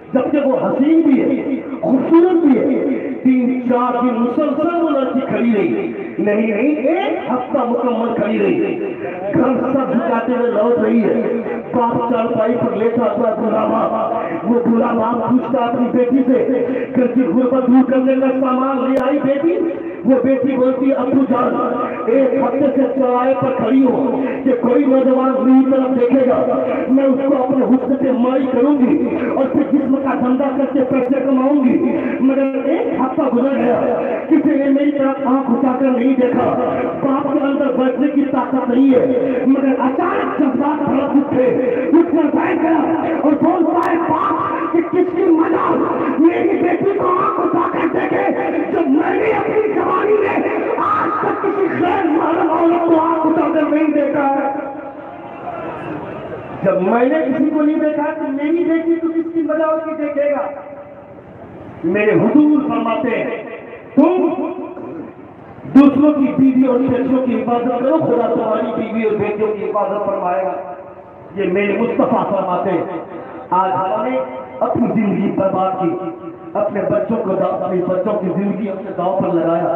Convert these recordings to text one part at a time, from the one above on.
जबकि वो हसीन भी है, खूबसूरत भी है। 3-4 दिन मुसलसल वो लड़की खड़ी रही, नहीं 1 हफ्ता मुकम्मल खड़ी रही। घर सब झुकाते हुए लौट रही है। बाप चारपाई पर लेटा हुआ बुरा बाप, वो बुरा बाप पूछता अपनी बेटी से, घर की गुर्बत दूर करने का सामान ले आई बेटी? वो बेटी बोलती, अब्बू जान 1 हफ्ते से चौराहे पर खड़ी हो कि कोई नौजवान मेरी तरफ देखेगा, मैं उसको अपने हुस्न से माई करूंगी और फिर जिस्म का धंधा करके पैसे कमाऊंगी। मगर 1 हफ्ता गुजर गया, किसी ने मेरी तरफ आंख उठाकर नहीं देखा। बाप के अंदर बैठने की ताकत नहीं है, मगर अचानक जज्बात भड़क उठे, उठकर बैठ गया और बोल पाए बाप कि किसकी मजाल मेरी बेटी को आंख उठाकर देखे जब मैंने अपनी जवानी में आज तक किसी गैर महरम औरत को आंख उठाकर नहीं देखा है। जब मैंने किसी को नहीं देखा तो मेरी बेटी तो किसकी मजाल की देखेगा। मेरे हुजूर फरमाते हैं, तुम दूसरों की बीवी और बेटियों की हिफाजत करो, खुदा तुम्हारी बीवी और बेटियों की हिफाजत फरमाएगा। ये मेरे मुस्तफा फरमाते हैं। आज हमने अपनी जिंदगी बर्बाद की, अपने बच्चों को अपने बच्चों की जिंदगी अपने दांव पर लगाया।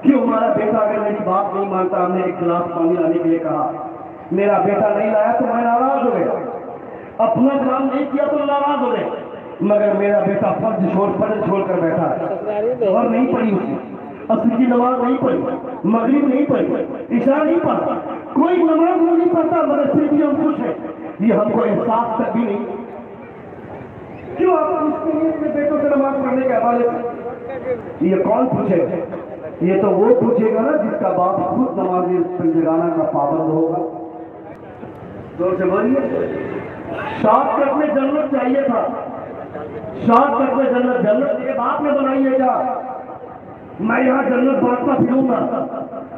क्यों? हमारा बेटा अगर मेरी बात नहीं मानता, हमने 1 गिलास पानी लाने के लिए कहा, मेरा बेटा नहीं लाया तो मैं नाराज हो गया, अपना काम नहीं किया तो नाराज हो गए। मगर मेरा बेटा फर्ज छोड़कर बैठा है और नहीं पढ़ी उसने, असर की नमाज नहीं पढ़ी, मगरिब नहीं पढ़ी, इशा नहीं पढ़ा, कोई नमाज नहीं पढ़ता, मगर फिर भी हम खुश हैं। ये हमको एहसास तक भी नहीं। क्यों आप अपने बेटों से नमाज पढ़ने के हवाले ये कौन पूछेगा? ये तो वो पूछेगा ना जिसका बाप खुद नमाज़ी पंजगाना का पाबंद होगा। तो से बोलिए, शॉर्टकट में जन्नत चाहिए था, शॉर्टकट में जन्नत ये बाप ने बनाई है क्या? मैं यहाँ जन्नत बांटता फिरूंगा।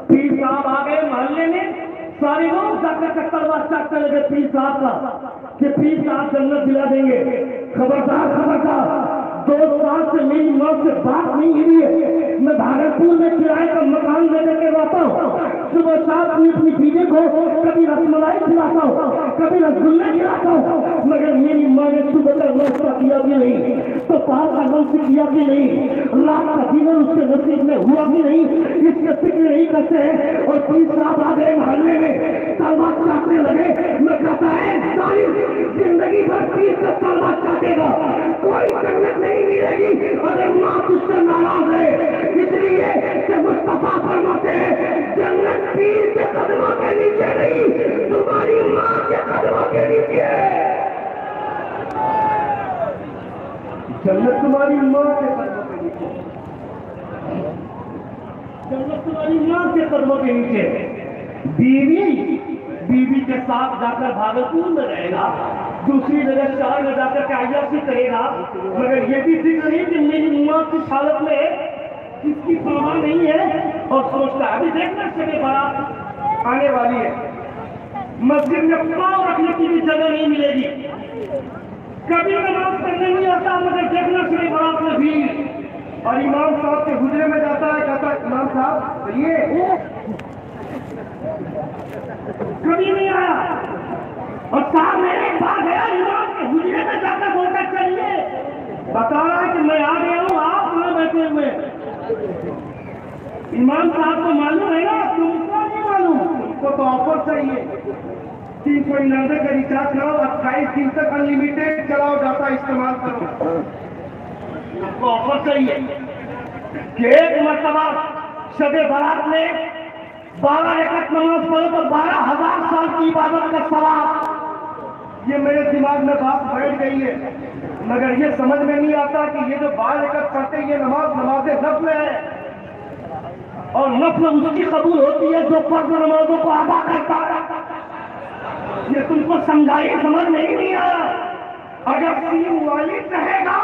पीर साहब आ गए मोहल्ले में, सारे लोग जाकर चक्कर चाटने लगे पीर साहब का कि पीर साहब जन्नत दिला देंगे। खबरदार खबरदार, 2 साल से मेरी माँ से बात नहीं हुई है। मैं भागलपुर में किराए का मकान लेकर के रहता हूँ, सुबह शाम अपनी बीवी को कभी रसमलाई खिलाता हूँ, कभी रसगुल्ले खिलाता हूँ, मगर मेरी माँ ने सुबह तक नाश्ता किया भी नहीं, तो पार का नंबर किया भी नहीं, रात का जीवन उसके नसीब में हुआ भी नहीं, इसके फिक्र नहीं करते। और पीर साहब आ गए मोहल्ले में, तलवार काटने लगे। मैं कहता है सारी जिंदगी भर पीर से तलवार काटेगा, कोई जन्नत नहीं मिलेगी अगर माँ तुझसे नाराज है। इसलिए कि मुस्तफा फरमाते हैं, जन्नत पीर के कदमों के नीचे नहीं, तुम्हारी माँ के कदमों के नीचे। जन्नत तुम्हारी माँ के कदमों के नीचे, जन्नत तुम्हारी माँ के कदमों के नीचे। बीवी के साथ जाकर भागलपुर में रहेगा, दूसरी जगह शहर में जाकर के आईआरसी करेगा, मगर ये भी फिक्र नहीं कि मेरी माँ की हालत में किसकी परवाह नहीं है। और सोचता है अभी देखना शबे बारात आने वाली है, मस्जिद में पाँव रखने की भी जगह नहीं मिलेगी, कभी नमाज पढ़ने नहीं आता, मगर देखना शबे बारात में भीड़। और इमाम साहब के गुजरे में जाता है, कहता है इमाम साहब ये कभी नहीं आया। और साहब मेरे एक बार गया, इमाम के गुजरे में जाकर बोलकर चलिए, बता रहा है कि मैं आ गया हूँ, आप वहां बैठे हुए। इमाम साहब को मालूम है ना, तुमको नहीं मालूम, तुमको तो ऑफर चाहिए, 399 का रिचार्ज कराओ, 28 दिन तक अनलिमिटेड चलाओ, डाटा इस्तेमाल करो, तुमको ऑफर चाहिए। कि एक मरतबा शबे बारात में 12 रकात नमाज पढ़ो तो 12,000 साल की इबादत का सवाब। ये मेरे दिमाग में बात बैठ गई है, मगर ये समझ में नहीं आता कि ये जो 12 रकात पढ़ते ये नमाज नफ्ल है, और नफ्ल उसकी कबूल होती है जो फर्ज नमाजों को अदा करता है। ये तुमको समझाइए, समझ में ही नहीं आया। अगर सीम वालिद रहेगा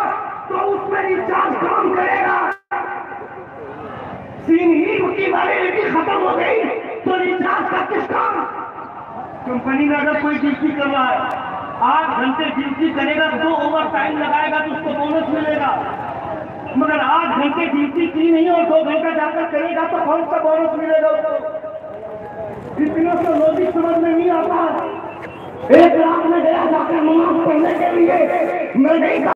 तो उसमें रिचार्ज काम करेगा, सीम ही की वैलिडिटी खत्म हो गई तो रिचार्ज का किस काम। कंपनी में अगर कोई ड्यूटी कर रहा है, 8 घंटे ड्यूटी करेगा, 2 ओवर टाइम लगाएगा तो उसको बोनस मिलेगा, मगर 8 घंटे ड्यूटी की नहीं और 2 घंटा जाकर करेगा तो कौन सा बोनस मिलेगा उसको। इतना तो लॉजिक समझ में नहीं आता। एक रात में गया जाकर नमाज पढ़ने के लिए, मैं नहीं